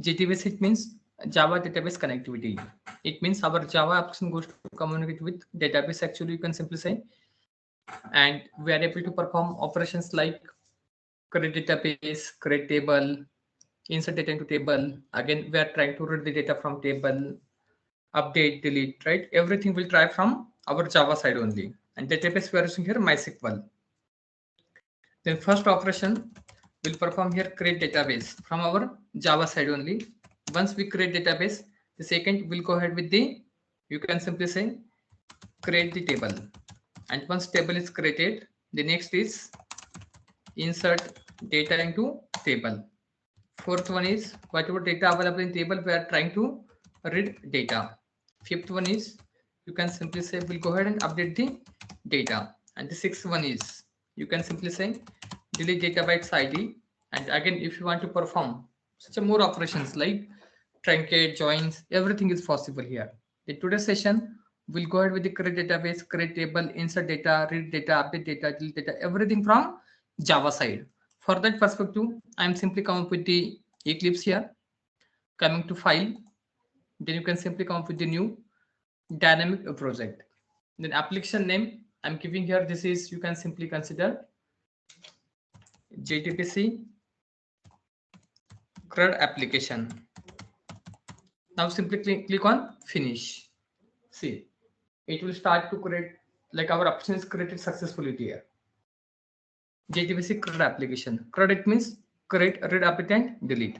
JDBC, it means Java Database Connectivity. It means our Java application goes to communicate with database, actually you can simply say, and we are able to perform operations like create database, create table, insert data into table. Again, we are trying to read the data from table, update, delete, right? Everything will try from our Java side only. And database we are using here MySQL. Then first operation will perform here create database from our Java side only. Once we create database, the second will go ahead with the, you can simply say, create the table. And once table is created, the next is insert data into table. Fourth one is whatever data available in table, we are trying to read data. Fifth one is, you can simply say, we'll go ahead and update the data. And the sixth one is, you can simply say, delete data by its ID. And again, if you want to perform such a more operations like truncate, joins, everything is possible here. In today's session, we'll go ahead with the create database, create table, insert data, read data, update data, delete data, everything from Java side. For that perspective, I'm simply come up with the Eclipse here. Coming to file, then you can simply come up with the new dynamic project. Then application name I'm giving here, this is, you can simply consider JDBC CRUD application. Now simply click on finish. See, it will start to create, like our application is created successfully here. JDBC CRUD application. CRUD, it means create, read, update, and delete.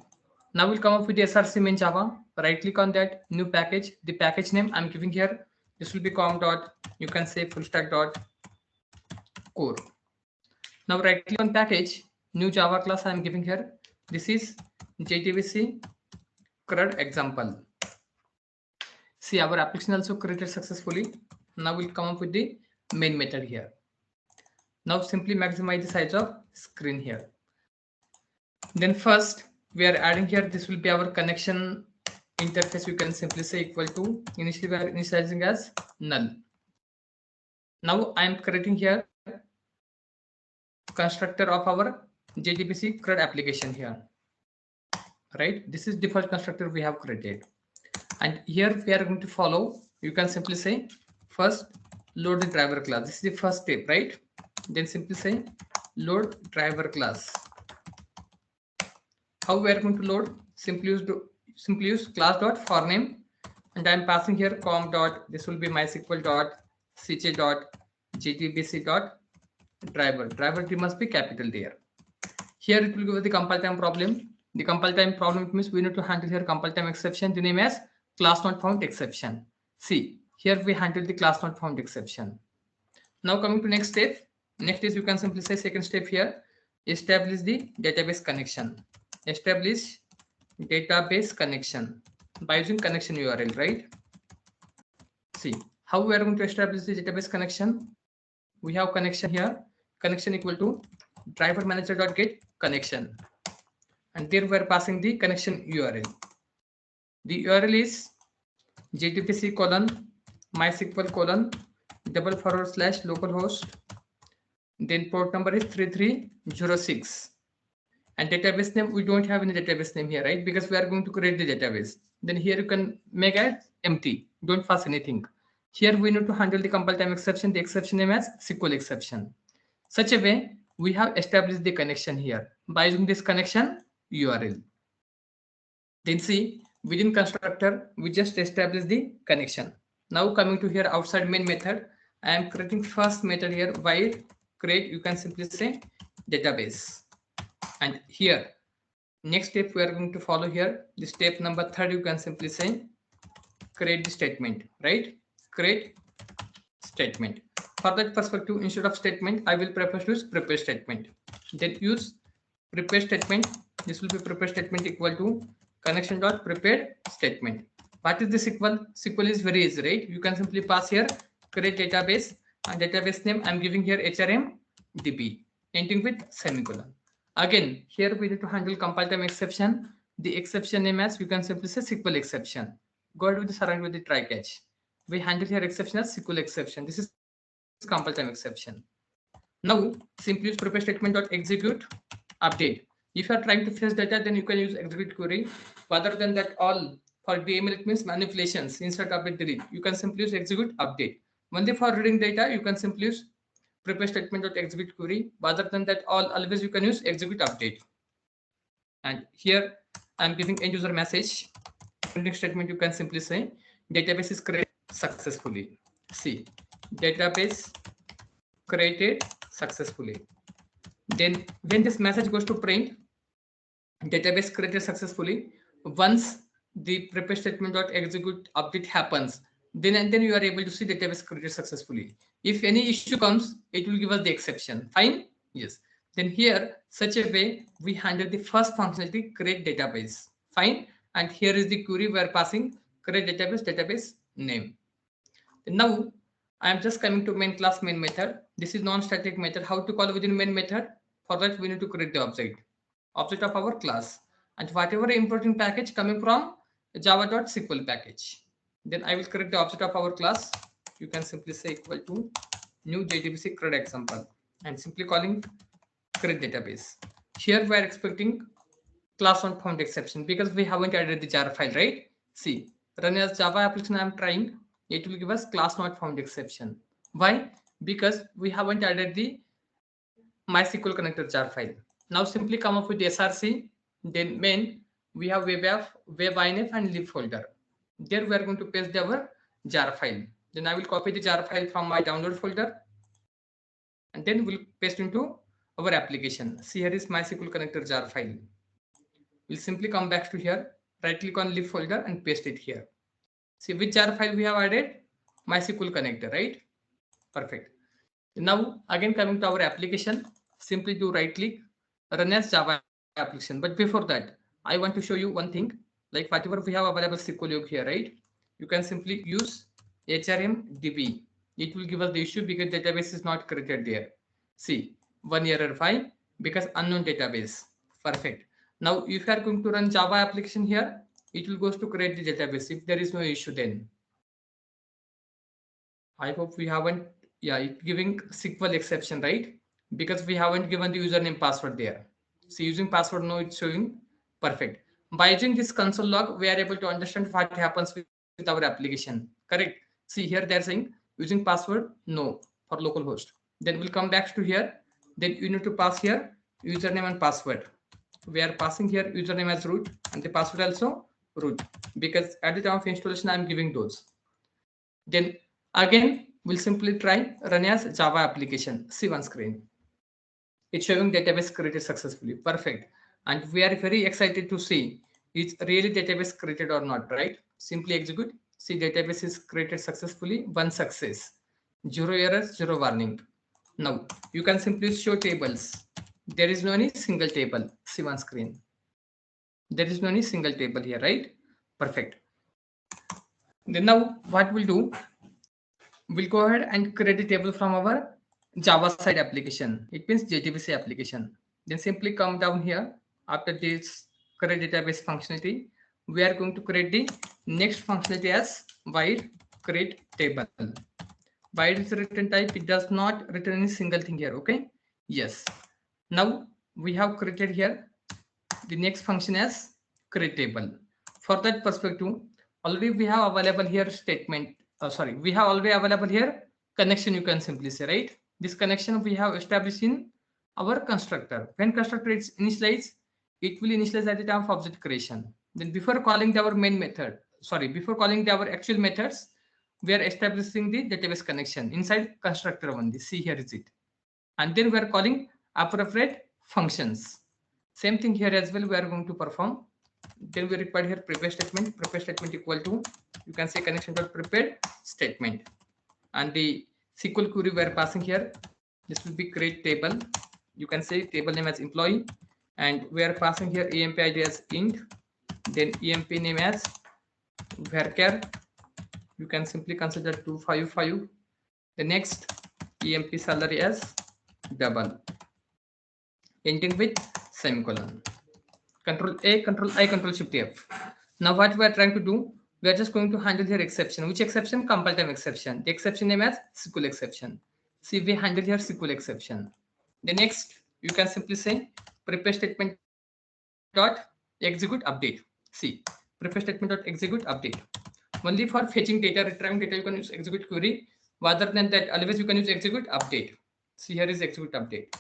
Now we'll come up with the SRC main Java. Right click on that, new package. The package name I'm giving here, this will be com dot, you can say full stack dot core. Now right click on package, new Java class I'm giving here. This is JDBC CRUD example. See, our application also created successfully. Now we'll come up with the main method here. Now simply maximize the size of screen here. Then first we are adding here, this will be our connection interface, you can simply say equal to, initially we are initializing as null. Now I am creating here constructor of our JDBC CRUD application here, right? This is default constructor we have created, and here we are going to follow, you can simply say, first load the driver class. This is the first step, right? Then simply say load driver class. How we are going to load? Simply use class dot for name, and I am passing here com dot, this will be MySQL dot cj dot JDBC dot driver. Driver must be capital there. Here it will give the compile time problem. The compile time problem, it means we need to handle here compile time exception. The name as class not found exception. See, here we handle the class not found exception. Now coming to next step. Next is, you can simply say second step here, establish the database connection. Establish database connection by using connection URL, right? See, how we are going to establish the database connection. We have connection here, connection equal to driver manager dot get connection, and there we are passing the connection URL. The URL is JDBC colon MySQL colon // localhost, then port number is 3306, and database name, we don't have any database name here, right? Because we are going to create the database. Then here you can make it empty, don't pass anything. Here we need to handle the compile time exception, the exception name as SQL exception. Such a way we have established the connection here by using this connection URL. Then see, within constructor we just established the connection. Now coming to here outside main method, I am creating first method here, while create, you can simply say database. And here next step we are going to follow here, the step number 3, you can simply say create the statement, right? Create statement. For that perspective, instead of statement, I will prefer to use prepare statement. Then use prepare statement. This will be prepare statement equal to connection dot prepared statement. What is the SQL? SQL is very easy, right? You can simply pass here create database, and database name I'm giving here HRMDB, ending with semicolon. Again, here we need to handle compile time exception. The exception name as, you can simply say SQL exception. Go ahead with the surround with the try catch. We handle here exception as SQL exception. This is compile time exception. Now simply use prepare statement dot execute update. If you are trying to fetch data, then you can use execute query. Other than that, all for DML it means manipulations, insert, update, delete. You can simply use execute, update. Only for reading data, you can simply use prepare statement dot execute query. Other than that, always you can use execute, update. And here I'm giving end user message. Printing statement, you can simply say database is created successfully. See, database created successfully. Then when this message goes to print, database created successfully, once the prepare statement dot execute update happens, then you are able to see database created successfully. If any issue comes, it will give us the exception. Fine. Yes. Then here such a way we handle the first functionality, create database. Fine. And here is the query we are passing create database name. Now I am just coming to main class main method. This is non-static method. How to call within main method? For that we need to create the object of our class, and whatever importing package coming from java.sql package. Then I will create the object of our class. You can simply say equal to new JDBC CRUD example and simply calling create database. Here we are expecting class not found exception because we haven't added the jar file, right? See, run as Java application I am trying, it will give us class not found exception. Why? Because we haven't added the MySQL connector jar file. Now simply come up with the src, then main, we have web.inf and lib folder. There we are going to paste our jar file. Then I will copy the jar file from my download folder and then we'll paste into our application. See, here is MySQL connector jar file. We'll simply come back to here, right click on lib folder and paste it here. See which jar file we have added? MySQL connector, right? Perfect. Now again coming to our application, simply do right click, run as Java application. But before that, I want to show you one thing, like whatever we have available SQL log here, right? You can simply use HRMDB. It will give us the issue because database is not created there. See, one error file because unknown database. Perfect. Now if you are going to run Java application here, it will go to create the database. If there is no issue, then I hope we haven't, yeah, it giving SQL exception, right? Because we haven't given the username password there. So using password, no, it's showing perfect. By using this console log, we are able to understand what happens with our application. Correct. See here they're saying using password, no, for localhost. Then we'll come back to here. Then you need to pass here username and password. We are passing here username as root and the password also root, because at the time of installation I'm giving those. Then again we'll simply try run as Java application. See one screen. It's showing database created successfully. Perfect. And we are very excited to see is really database created or not, right? Simply execute. See, database is created successfully. One success. 0 errors, 0 warning. Now you can simply show tables. There is no any single table. See one screen. There is no any single table here, right? Perfect. Then now what we'll do, we'll go ahead and create a table from our Java side application. It means JDBC application. Then simply come down here. After this create database functionality, we are going to create the next functionality as void create table. Void is return type. It does not return any single thing here. Okay. Yes. Now we have created here the next function as create table. For that perspective, already we have available here statement. We have already available here connection. You can simply say, right? This connection we have established in our constructor. When constructor is initialized, it will initialize at the time of object creation. Then before calling our main method, before calling our actual methods, we are establishing the database connection inside constructor only. See, here is it. And then we are calling appropriate functions. Same thing here as well we are going to perform. Then we require here prepare statement equal to, you can say connection dot prepared statement, and the SQL query we are passing here, this will be create table. You can say table name as employee, and we are passing here emp id as int, then emp name as varchar. You can simply consider 255. The next emp salary as double, ending with semicolon. Control A, Control I, Control Shift F. Now what we are trying to do, we are just going to handle here exception. Which exception? Compile time exception. The exception name as SQL exception. See, we handle here SQL exception. The next, you can simply say prepare statement dot execute update. See, preface statement dot execute update. Only for fetching data, retrieving data, you can use execute query. Rather than that, always you can use execute update. See, here is execute update.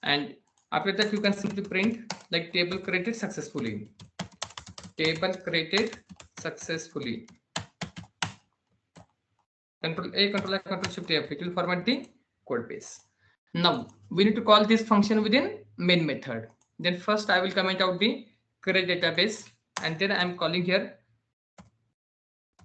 And after that, you can simply print like table created successfully. Table created successfully. Control A, Control Shift F. It will format the code base. Now we need to call this function within main method. Then first I will comment out the create database, and then I am calling here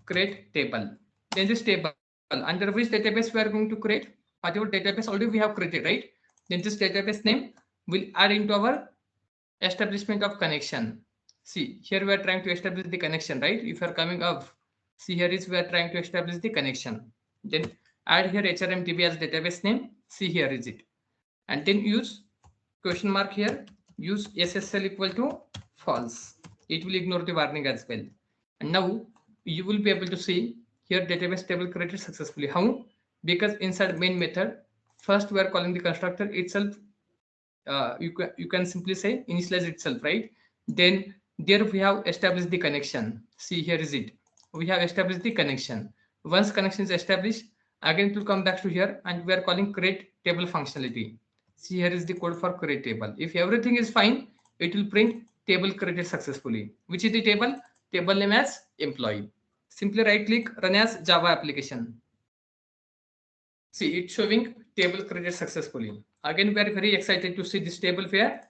create table. Then this table under which database we are going to create, whatever database already we have created, right? Then this database name will add into our establishment of connection. See, here we are trying to establish the connection, right? If you are coming up, see here is we are trying to establish the connection. Then add here HRMDB as database name. See, here is it. And then use question mark here. Use SSL equal to false. It will ignore the warning as well. And now you will be able to see here database table created successfully. How? Because inside main method, first we are calling the constructor itself. You can simply say initialize itself, right? Then there we have established the connection. See, here is it. We have established the connection. Once connection is established, again it will come back to here, and we are calling create table functionality. See, here is the code for create table. If everything is fine, it will print table created successfully. Which is the table? Table name as employee. Simply right click, run as Java application. See, it's showing table created successfully. Again, we are very excited to see this table here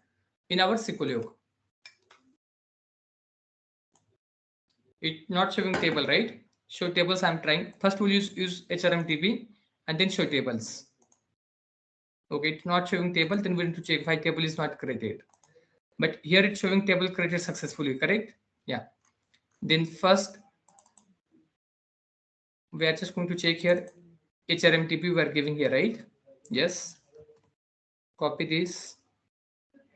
in our SQL Yoga. It's not showing table, right? Show tables I'm trying. First we'll use HRMDB and then show tables. Okay, it's not showing table, then we need to check why table is not created. But here it's showing table created successfully, correct? Yeah. Then first we are just going to check here HRMDB we are giving here, right? Yes. Copy this.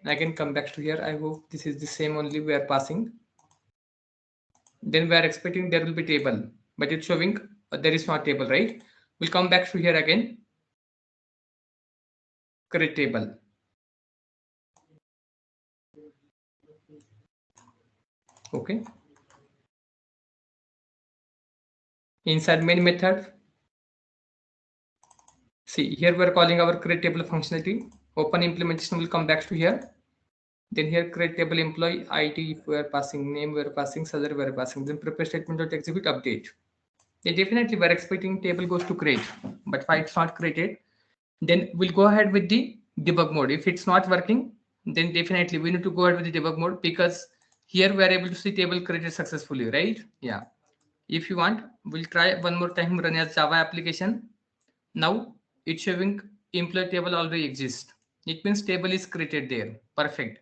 I can come back to here. I hope this is the same only we are passing. Then we are expecting there will be table, but it's showing there is not table, right? We'll come back to here again. Create table. Okay. Inside main method. See, here we are calling our create table functionality. Open implementation will come back to here. Then here create table employee ID, if we are passing name, we are passing salary, we are passing. Then prepare statement dot execute update. Then definitely we are expecting table goes to create, but why it's not created? Then we'll go ahead with the debug mode. If it's not working, then definitely we need to go ahead with the debug mode, because here we are able to see table created successfully, right? Yeah. If you want, we'll try one more time, run as Java application. Now it's showing employee table already exists. It means table is created there. Perfect.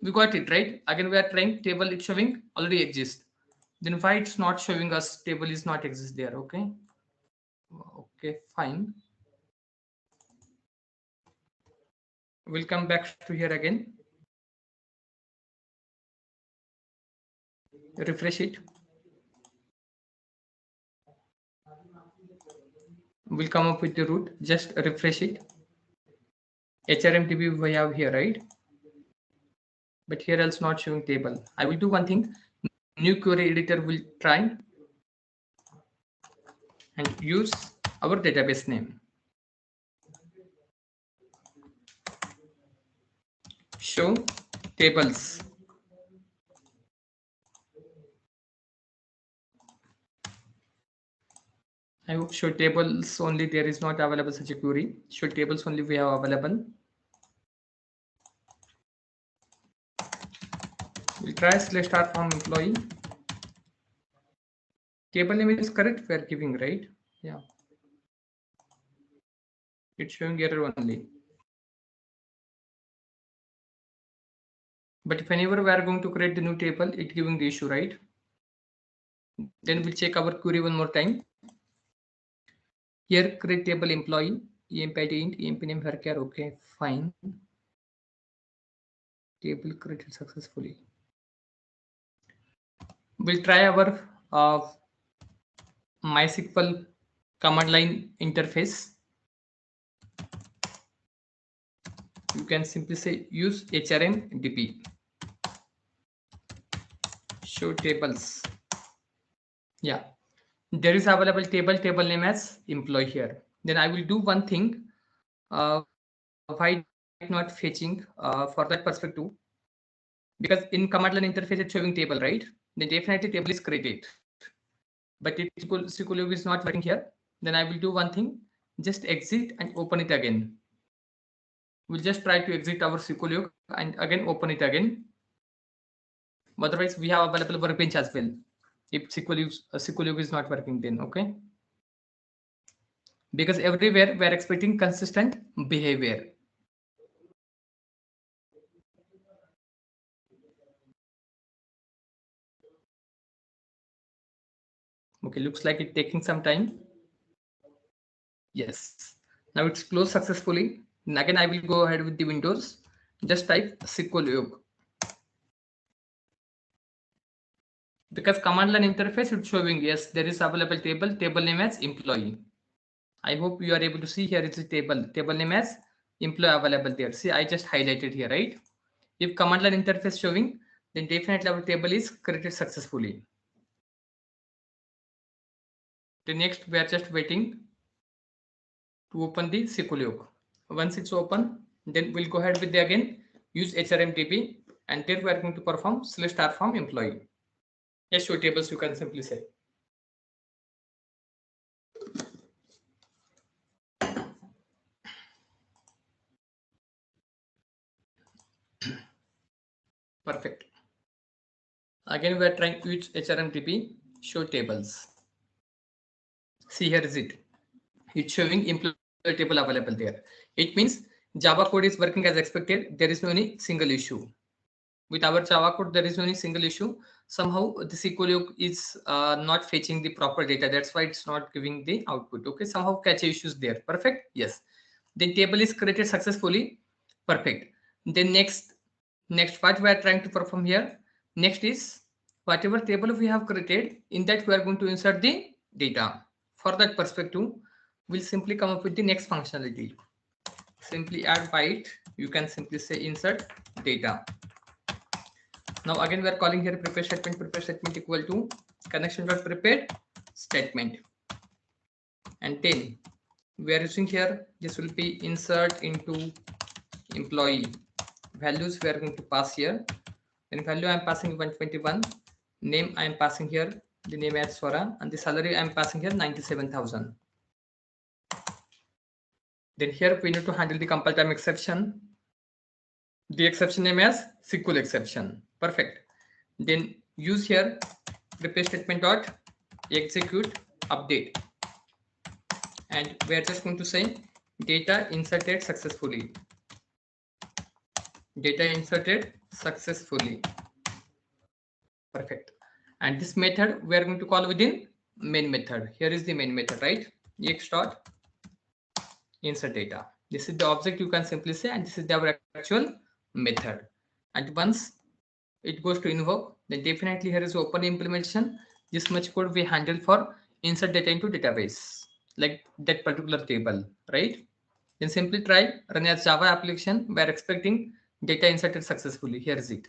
We got it, right? Again, we are trying table, it's showing already exists. Then why it's not showing us table is not exist there? Okay. Okay, fine. We'll come back to here again. Refresh it. We'll come up with the root. Just refresh it. HRMDB we have here, right? But here else not showing table. I will do one thing. New query editor will try and use our database name. Show tables. I hope show tables only there is not available such a query. Show tables only we have available. We'll try select start from employee. Table name is correct, we are giving, right? Yeah. It's showing error only. But if whenever we are going to create the new table, it's giving the issue, right? Then we'll check our query one more time. Here create table employee, emp ID int, emp name herchar. Okay, fine. Table created successfully. We'll try our MySQL command line interface. you can simply say use HRMDB. Show tables. Yeah, there is available table name as employee here. Then I will do one thing. Why not fetching for that perspective? Because in command line interface it's showing table, right? Then definitely table is created. But if SQL is not working here, then I will do one thing. Just exit and open it again. We'll just try to exit our SQL and again open it again. Otherwise, we have available workbench as well. If SQL is not working, then okay. Because everywhere we are expecting consistent behavior. Okay, looks like it's taking some time. Yes. Now it's closed successfully. And again, I will go ahead with the Windows. Just type SQL. Because command line interface is showing yes, there is available table name as employee. I hope you are able to see here is a table name as employee available there. See, I just highlighted here, right? If command line interface showing, then definitely our table is created successfully. The next, we are just waiting to open the SQL. Once it's open, then we'll go ahead with the again use HRMDB, and there we are going to perform select star from employee. Yes, show tables, you can simply say. Perfect. Again, we are trying to use HRMDB, show tables. See, here is it. It's showing employee table available there. It means Java code is working as expected. There is no any single issue. With our Java code, there is no any single issue. Somehow the SQL is not fetching the proper data. That's why it's not giving the output. Okay, somehow catch issues there. Perfect. Yes. The table is created successfully. Perfect. Then next what we are trying to perform here. Next is whatever table we have created, in that we are going to insert the data. For that perspective, we'll simply come up with the next functionality. Simply add byte. You can simply say insert data. Now again we are calling here prepare statement equal to connection.prepared statement. And then we are using here, this will be insert into employee. Values we are going to pass here. And value I am passing 121. Name I am passing here the name as Swara, and the salary I am passing here 97,000. Then here we need to handle the compile time exception. The exception name as SQL exception. Perfect. Then use here prepare statement dot execute update, and we are just going to say data inserted successfully. Data inserted successfully. Perfect. And this method we are going to call within main method. Here is the main method, right? Ex dot insert data. This is the object, you can simply say, and this is our actual method. And once it goes to invoke, then definitely here is open implementation. This much code we handle for insert data into database, like that particular table, right? Then simply try run as Java application. We are expecting data inserted successfully. Here is it.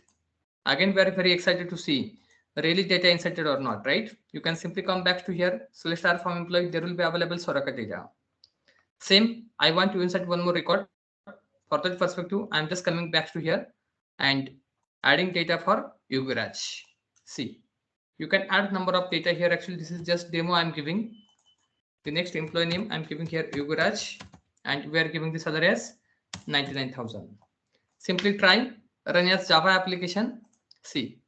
Again, we are very excited to see really data inserted or not, right? You can simply come back to here, select star from employee. There will be available Soraka data. Same, I want to insert one more record. For that perspective, I'm just coming back to here and adding data for Yuguraj. See, you can add number of data here. Actually, this is just demo I'm giving. The next employee name I'm giving here Yuguraj, and we are giving the salary as 99,000. Simply try run as Java application. See,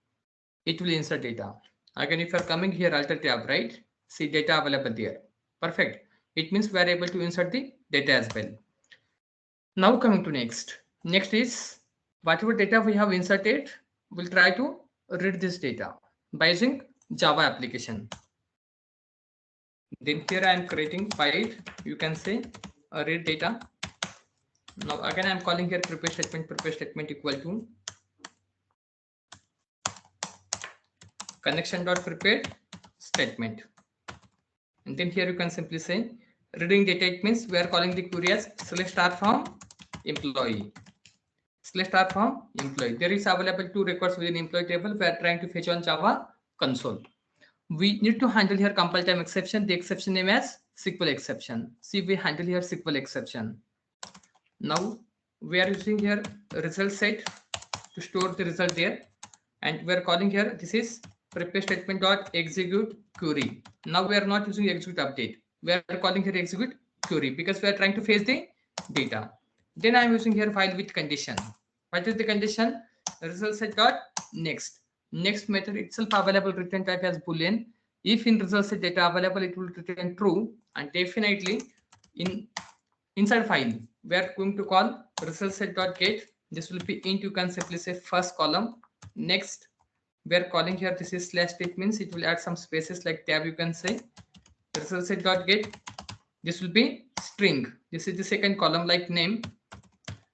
it will insert data. Again, if you are coming here, alter tab, right? See data available there. Perfect. It means we are able to insert the data as well. Now coming to next. Next is whatever data we have inserted, we'll try to read this data by using Java application. Then here I am creating byte. You can say read data. Now again I am calling here prepare statement equal to connection.prepared statement. And then here you can simply say reading data. It means we are calling the query as select star from employee. /star from employee. There is available 2 records within employee table. We are trying to fetch on Java console. We need to handle here compile time exception. The exception name as SQL exception. See, we handle here SQL exception. Now we are using here result set to store the result there, and we are calling here, this is prepare statement dot execute query. Now we are not using execute update. We are calling here execute query because we are trying to fetch the data. Then I am using here file with condition. What is the condition? Result set dot next. Next method itself available return type as boolean. If in result set data available, it will return true, and definitely inside file we are going to call result set dot get. This will be int. You can simply say first column. Next we are calling here, this is slash statements. It will add some spaces like tab. You can say result set dot get. This will be string. This is the second column like name.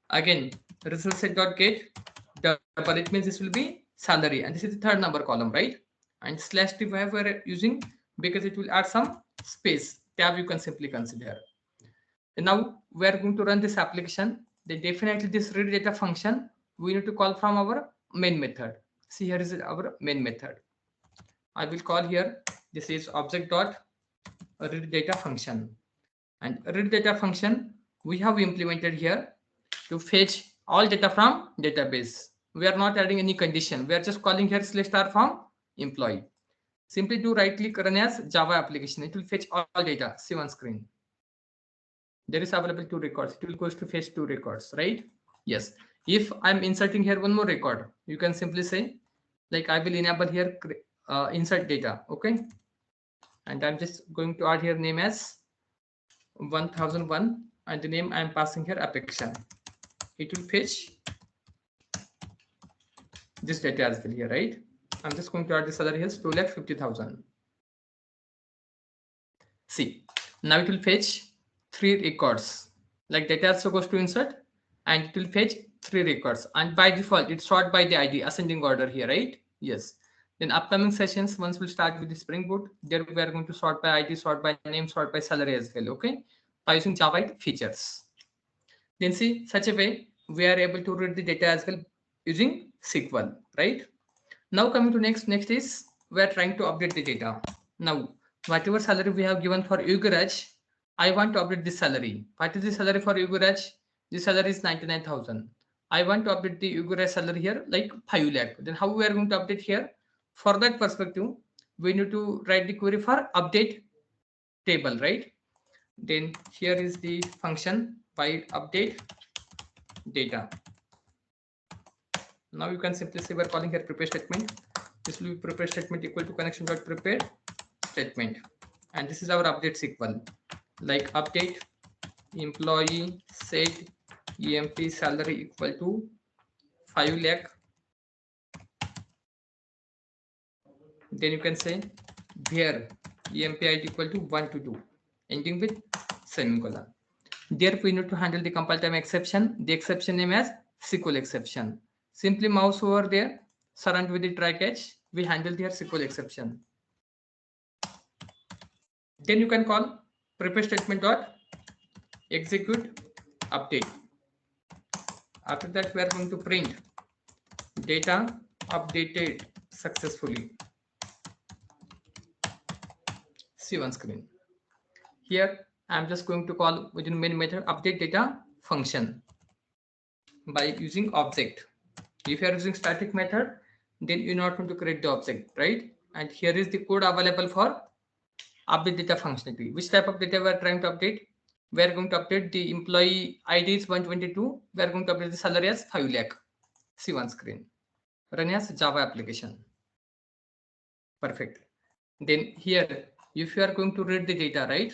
Again result set dot get double. It means this will be salary, and this is the third number column, right? And slash div we are using because it will add some space. Tab you can simply consider. And now we are going to run this application. Then definitely this read data function we need to call from our main method. See, here is our main method. I will call here, this is object dot read data function, and read data function we have implemented here to fetch all data from database. We are not adding any condition. We are just calling here /star from employee. Simply do right click, run as Java application. It will fetch all data. See on screen. There is available 2 records. It will go to fetch 2 records, right? Yes. If I'm inserting here one more record, you can simply say, like I will enable here insert data. Okay. And I'm just going to add here name as 1001, and the name I'm passing here Apeksha. It will fetch this data as well here, right? I'm just going to add this other here, 2,50,000. See, now it will fetch 3 records. Like data also goes to insert, and it will fetch 3 records. And by default, it's sort by the ID, ascending order here, right? Yes. Then upcoming sessions, once we'll start with the Spring Boot, there we are going to sort by ID, sort by name, sort by salary as well. Okay, by using Java features. Then see, such a way we are able to read the data as well using SQL, right? Now coming to next is we are trying to update the data. Now whatever salary we have given for Yugaraj, I want to update this salary. What is the salary for Yugaraj? The salary is 99,000. I want to update the Yugaraj salary here like 5 lakh. Then how we are going to update here? For that perspective, we need to write the query for update table, right? Then here is the function by update data. Now you can simply say we're calling here prepare statement. This will be prepare statement equal to connection dot prepare statement, and this is our update SQL, like update employee set EMP salary equal to 5 lakh. Then you can say where EMP ID equal to 1 to 2, ending with semicolon. There we need to handle the compile time exception. The exception name as SQL exception. Simply mouse over there, surround with the try catch. We handle here SQL exception. Then you can call prepare statement dot execute update. After that, we are going to print data updated successfully. See on screen. Here I'm just going to call within main method update data function by using object. If you are using static method, then you're not going to create the object, right? And here is the code available for update data functionality. Which type of data we are trying to update? We are going to update the employee ID is 122. We are going to update the salary as 5 lakh. See on screen. Run as Java application. Perfect. Then here, if you are going to read the data, right,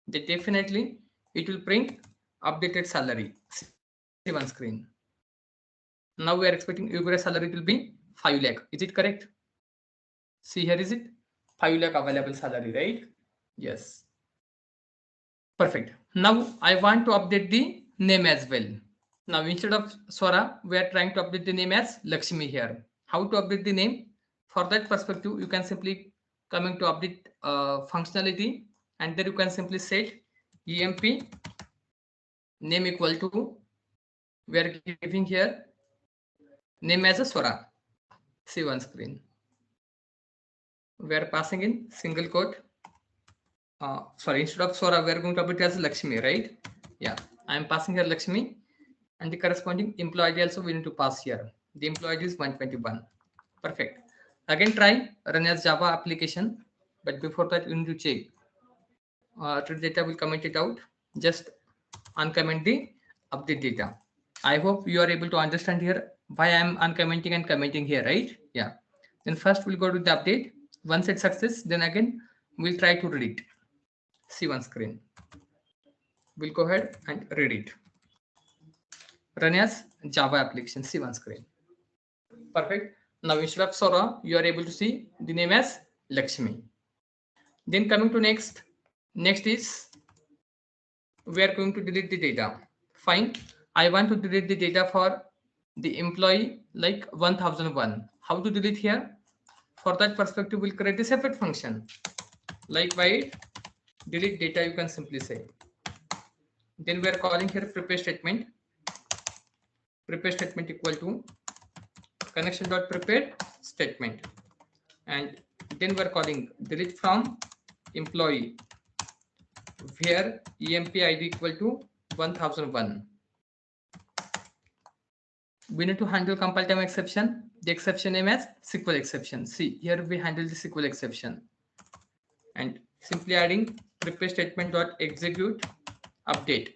then definitely it will print updated salary. See on screen. Now we are expecting Yugaraj salary will be 5 lakh. Is it correct? See, here is it 5 lakh available salary, right? Yes. Perfect. Now I want to update the name as well. Now instead of Swara, we are trying to update the name as Lakshmi here. How to update the name? For that perspective, you can simply coming to update functionality, and then you can simply set EMP name equal to We are giving here name as a Swara. See one screen. We are passing in single quote. Sorry, instead of Swara, we are going to put it as Lakshmi, right? Yeah, I am passing here Lakshmi, and the corresponding employee ID also we need to pass here. The employee ID is 121. Perfect. Again, try run as Java application, but before that, you need to check. To data will comment it out. Just uncomment the update data. I hope you are able to understand here why I am uncommenting and commenting here, right? Yeah. Then first we'll go to the update. Once it's success, then again we'll try to read it. See one screen. We'll go ahead and read it. Run as Java application. See one screen. Perfect. Now instead of Sora, you are able to see the name as Lakshmi. Then coming to next is we are going to delete the data. Fine. I want to delete the data for the employee like 1001. How to delete here? For that perspective, we'll create a separate function. Like void delete data, you can simply say. Then we are calling here prepare statement. Prepare statement equal to connection.prepare statement. And then we are calling delete from employee where emp id equal to 1001. We need to handle compile time exception. The exception name as SQL exception. See, here we handle the SQL exception. And simply adding prepare statement dot execute update.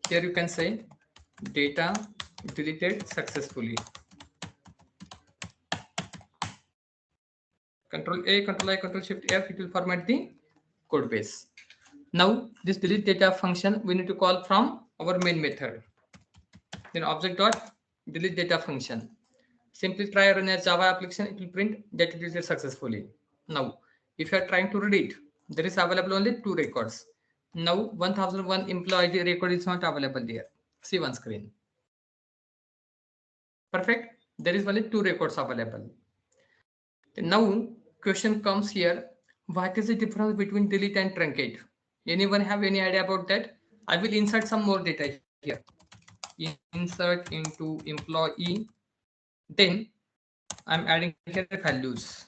Here you can say data deleted successfully. Control A, Control I, Control Shift F, it will format the code base. Now this delete data function we need to call from our main method. Then object dot delete data function. Simply try run as Java application, it will print data deleted successfully. Now, if you are trying to read it, there is available only 2 records. Now 1001 employee record is not available there. See one screen. Perfect. There is only 2 records available. Now question comes here. What is the difference between delete and truncate? Anyone have any idea about that? I will insert some more data here. Insert into employee. Then I'm adding here values.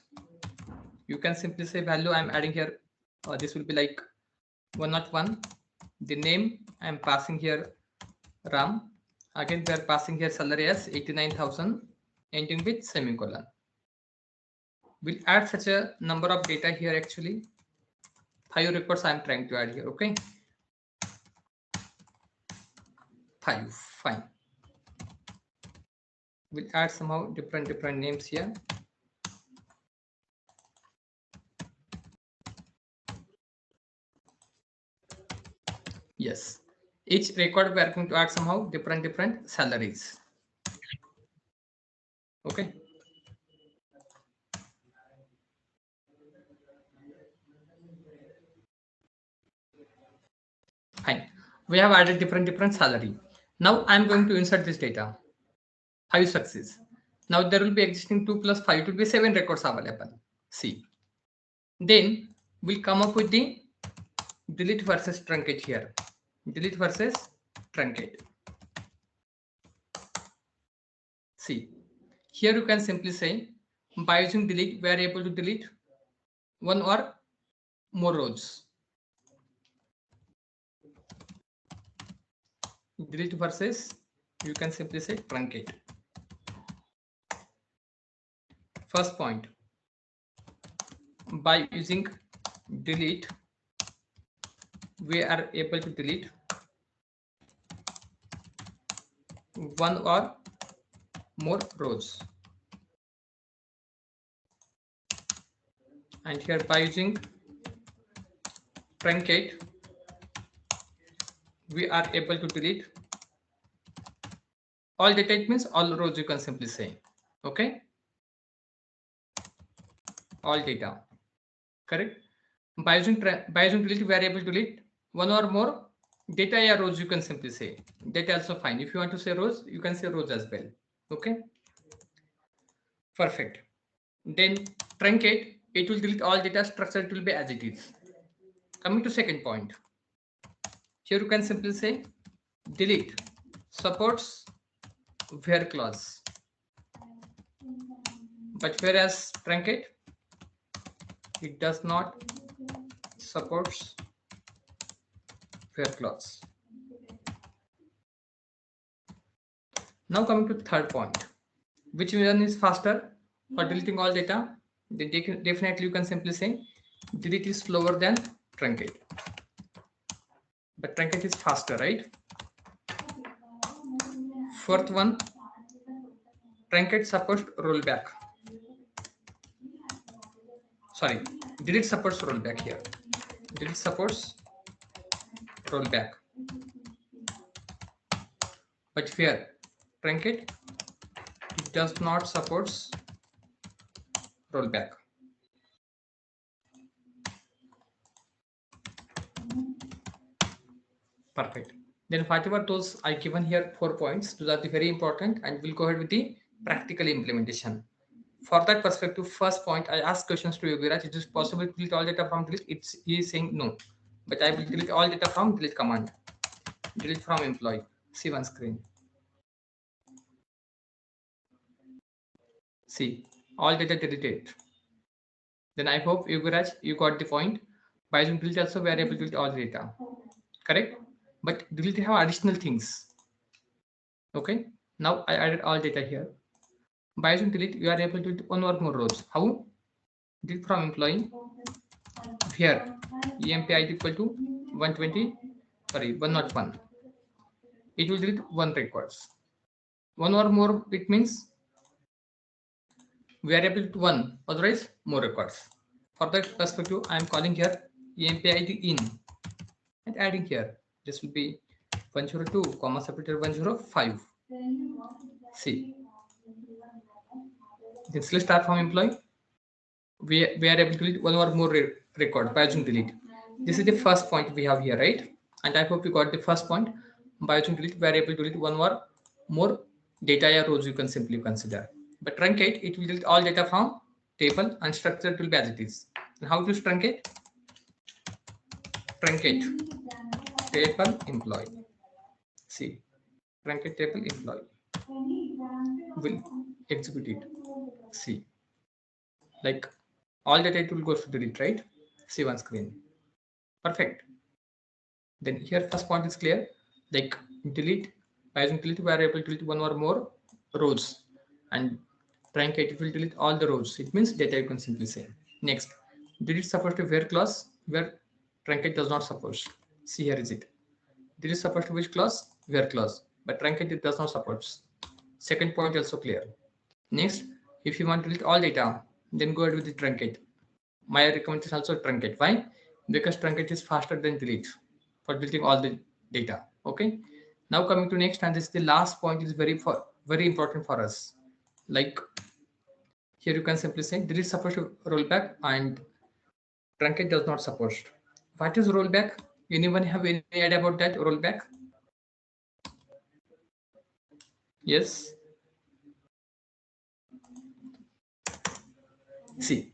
You can simply say value. I'm adding here. This will be like 101. The name I'm passing here Ram. Again, we are passing here salary as 89,000, ending with semicolon. We'll add such a number of data here actually. 5 records I'm trying to add here. Okay. 5. Fine. We'll add somehow different names here. Yes. Each record we are going to add somehow different salaries. Okay. Fine. We have added different salary. Now I'm going to insert this data. 5 success. Now there will be existing 2 plus 5, it will be 7 records available. See. Then we'll come up with the delete versus truncate here. Delete versus truncate. See. Here you can simply say by using delete, we are able to delete 1 or more rows. Delete versus, you can simply say truncate. First point, by using delete, we are able to delete 1 or more rows. And here by using truncate, we are able to delete all data. It means all rows, you can simply say. Okay. All data. Correct. By using delete, we are able to delete 1 or more data or rows, you can simply say. Data also fine. If you want to say rows, you can say rows as well. Okay. Perfect. Then truncate, it will delete all data, structure it will be as it is. Coming to second point. Here you can simply say delete supports where clause, but whereas truncate, it does not supports where clause. Now coming to third point, which one is faster for deleting all data? Then definitely you can simply say delete is slower than truncate, but truncate is faster, right? Fourth one, truncate supports rollback. Sorry, delete supports rollback here. Delete supports rollback, but here truncate, it does not supports rollback. Perfect. Then whatever those I given here 4 points, those are the very important, and we'll go ahead with the practical implementation. For that perspective, first point, I ask questions to Yogiraj. It is possible to delete all data from delete? He is saying no, but I will delete all data from delete command. Delete from employee. See one screen. See, all data deleted. Then I hope Yogiraj, you got the point. By using delete also, we are able to delete all data. Correct? But delete have additional things. Okay. Now I added all data here. By using delete, you are able to delete one or more rows. How? Delete from employee. Here, emp id equal to 120. Sorry, 101. It will delete one records. One or more, it means we are able to one, otherwise more records. For that perspective, I am calling here emp id in and adding here. This will be 102, comma separator 105. See, this will start from employee. We are able to delete one or more record by using delete. This is the first point we have here, right? And I hope you got the first point. By using delete, we are able to delete one or more data rows you can simply consider. But truncate, it will delete all data from table and structure will be as it is. And how to truncate? Truncate table employee. See, truncate table employee will execute it. See, like all data it will go to delete, right? See one screen. Perfect. Then here first point is clear. Like delete, by using delete, we are able to delete one or more rows, and truncate it will delete all the rows. It means data you can simply say. Next, delete supposed to where clause, where truncate does not support. See here is it. Delete supposed to which clause? Where clause, but truncate it does not support. Second point also clear. Next, if you want to delete all data, then go ahead with the truncate. My recommendation also truncate. Why? Because truncate is faster than delete for deleting all the data. Okay. Now coming to next, and this is the last point, is very important for us. Like here you can simply say delete supposed to rollback and truncate does not support. What is rollback? Anyone have any idea about that rollback? Yes. See,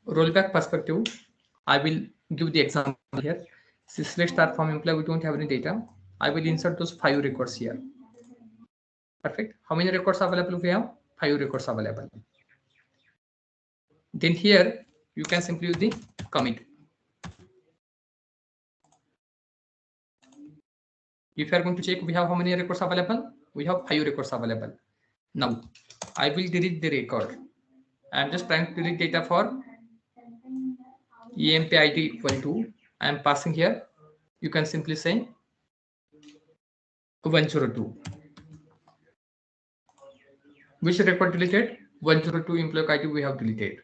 rollback perspective, I will give the example here. Since let's start from employee, we don't have any data. I will insert those 5 records here. Perfect. How many records available we have? 5 records available. Then here you can simply use the commit. If you are going to check, we have how many records available? We have 5 records available. Now I will delete the record. I am just trying to delete data for emp id equal to, I am passing here. You can simply say 102. Which record deleted? 102 employee ID we have deleted.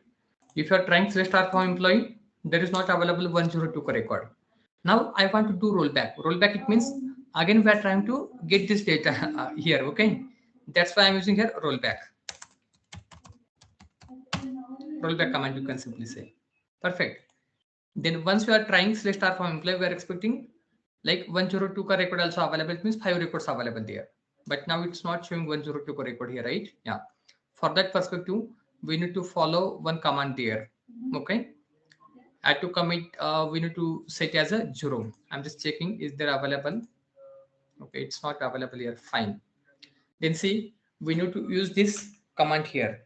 If you are trying to start from employee, there is not available 102 record. Now I want to do rollback. Rollback, it means again we are trying to get this data here. Okay, that's why I'm using here rollback. Rollback command you can simply say. Perfect. Then once we are trying select start from employee, we are expecting like 102 record also available. It means 5 records available there. But now it's not showing 102 record here, right? Yeah. For that perspective, we need to follow one command there. Okay. To commit, we need to set as a 0. I'm just checking is there available. Okay, it's not available here. Fine. Then see, we need to use this command here.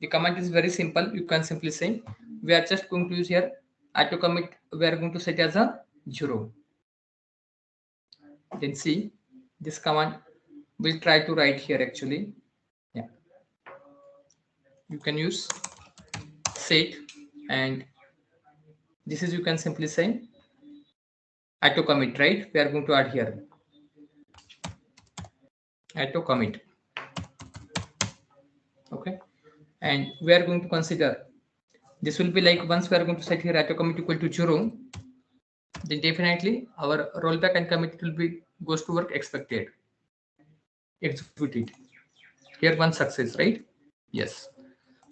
The command is very simple. You can simply say we are just going to use here auto commit. We are going to set as a 0. Then see, this command will try to write here actually. Yeah, you can use set, and this is, you can simply say auto commit, right? We are going to add here auto commit. Okay, and we are going to consider this will be like, once we are going to set here auto commit equal to 0, then definitely our rollback and commit will be goes to work expected. Execute it. Here one success, right? Yes,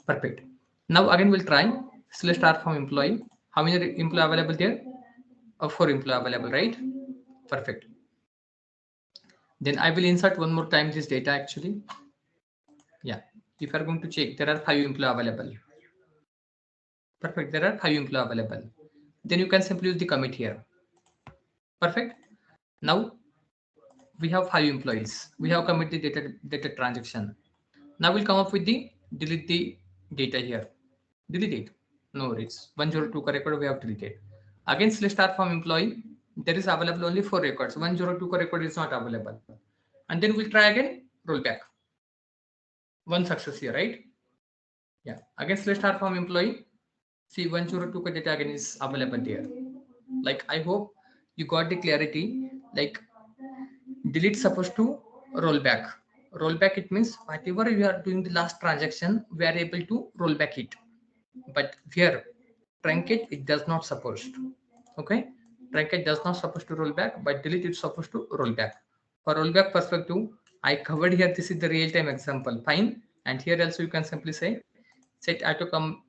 perfect. Now again we'll try. So let's start from employee. How many employee available there? 4 employee available, right? Perfect. Then I will insert one more time this data actually. Yeah, if you are going to check, there are 5 employee available. Perfect, there are 5 employee available. Then you can simply use the commit here. Perfect. Now we have 5 employees. We have committed data transaction. Now we'll come up with the delete the data here. Delete it. No worries. 102 record we have deleted. Again, let's start from employee. There is available only 4 records. 102 record is not available. And then we'll try again, roll back. One success here, right? Yeah. Again, let's start from employee. See, 102 data again is available there. Like, I hope you got the clarity. Like, delete supposed to roll back. Roll back, it means whatever you are doing the last transaction, we are able to roll back it. But here, truncate, it does not supposed. Okay, truncate does not supposed to roll back, but delete is supposed to roll back. For rollback perspective, I covered here. This is the real-time example. Fine. And here also you can simply say set auto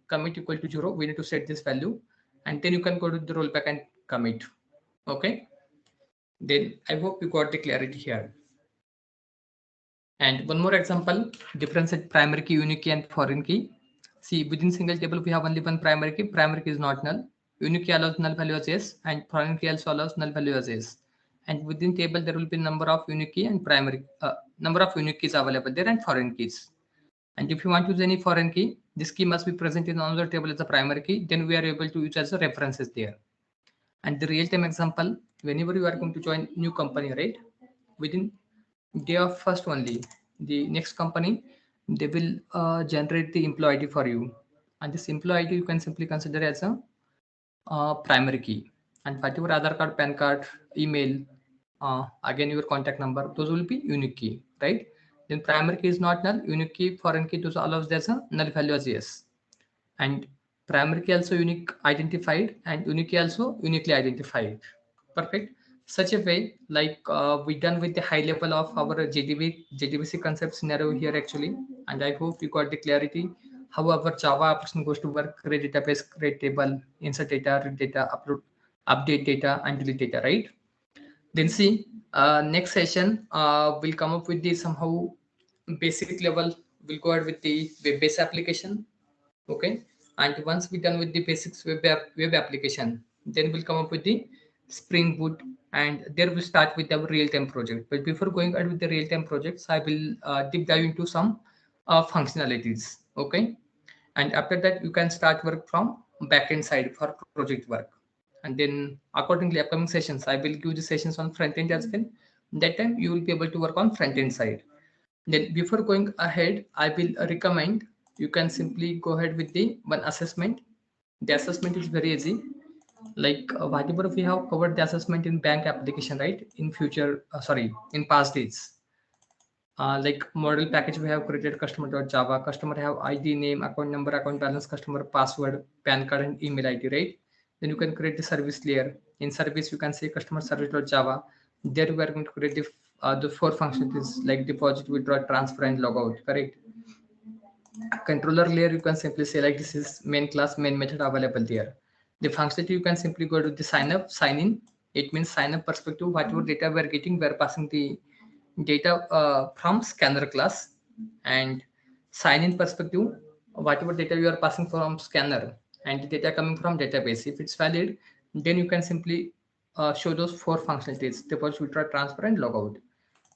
commit equal to 0. We need to set this value, and then you can go to the rollback and commit. Okay. Then I hope you got the clarity here. And one more example, difference at primary key, unique key, and foreign key. See, within single table, we have only one primary key. Primary key is not null. Unique key allows null value as yes, and foreign key also allows null value as yes. And within table, there will be number of unique key and primary number of unique keys available there, and foreign keys. And if you want to use any foreign key, this key must be present in another table as a primary key. Then we are able to use as a references there. And the real-time example, whenever you are going to join new company, right? Within day of first only, the next company, they will generate the employee ID for you. And this employee ID you can simply consider as a primary key. And whatever Aadhaar card, PAN card, email, again your contact number, those will be unique key, right? Then primary key is not null, unique key, foreign key, those allows there's a null value as yes. And primary key also unique identified, and unique key also uniquely identified. Perfect. Such a way, like we done with the high level of our JDBC concept scenario here actually. And I hope you got the clarity how our Java application goes to work: create database, create table, insert data, read data, upload, update data, and delete data, right? Then see, next session we'll come up with the somehow basic level. We'll go ahead with the web-based application. Okay, and once we're done with the basics web application, then we'll come up with the Spring Boot, and there we'll start with our real-time project. But before going ahead with the real-time projects, I will deep dive into some functionalities. Okay, and after that you can start work from backend side for project work. And then accordingly, upcoming sessions, I will give the sessions on front end as well. That time you will be able to work on front end side. Then before going ahead, I will recommend you can simply go ahead with the one assessment. The assessment is very easy. Like whatever we have covered the assessment in bank application, right? In future, in past days. Like model package, we have created customer.java. Customer have ID, name, account number, account balance, customer password, PAN card, and email ID, right? Then you can create the service layer. In service, you can say customer service.java. There we are going to create the 4 functions like deposit, withdraw, transfer, and logout, correct? Controller layer, you can simply say like this is main class, main method available there. The functionality, you can simply go to the sign up, sign in. It means sign up perspective, whatever data we are getting, we are passing the data from scanner class. And sign in perspective, whatever data you are passing from scanner and the data coming from database, if it's valid, then you can simply show those 4 functionalities: deposit, withdraw, transfer, and logout.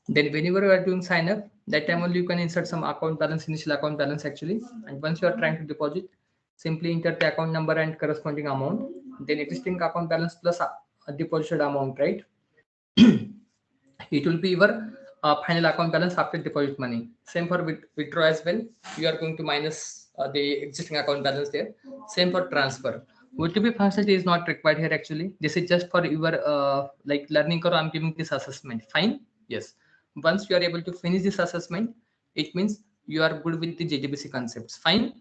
Then whenever you are doing sign up, that time only you can insert some account balance, initial account balance actually. And once you are trying to deposit, simply enter the account number and corresponding amount. Then existing account balance plus a deposited amount, right? It will be your final account balance after deposit money. Same for withdraw as well. You are going to minus the existing account balance there. Same for transfer. OTP functionality is not required here actually. This is just for your like learning curve. I'm giving this assessment. Fine. Yes. Once you are able to finish this assessment, it means you are good with the JDBC concepts. Fine.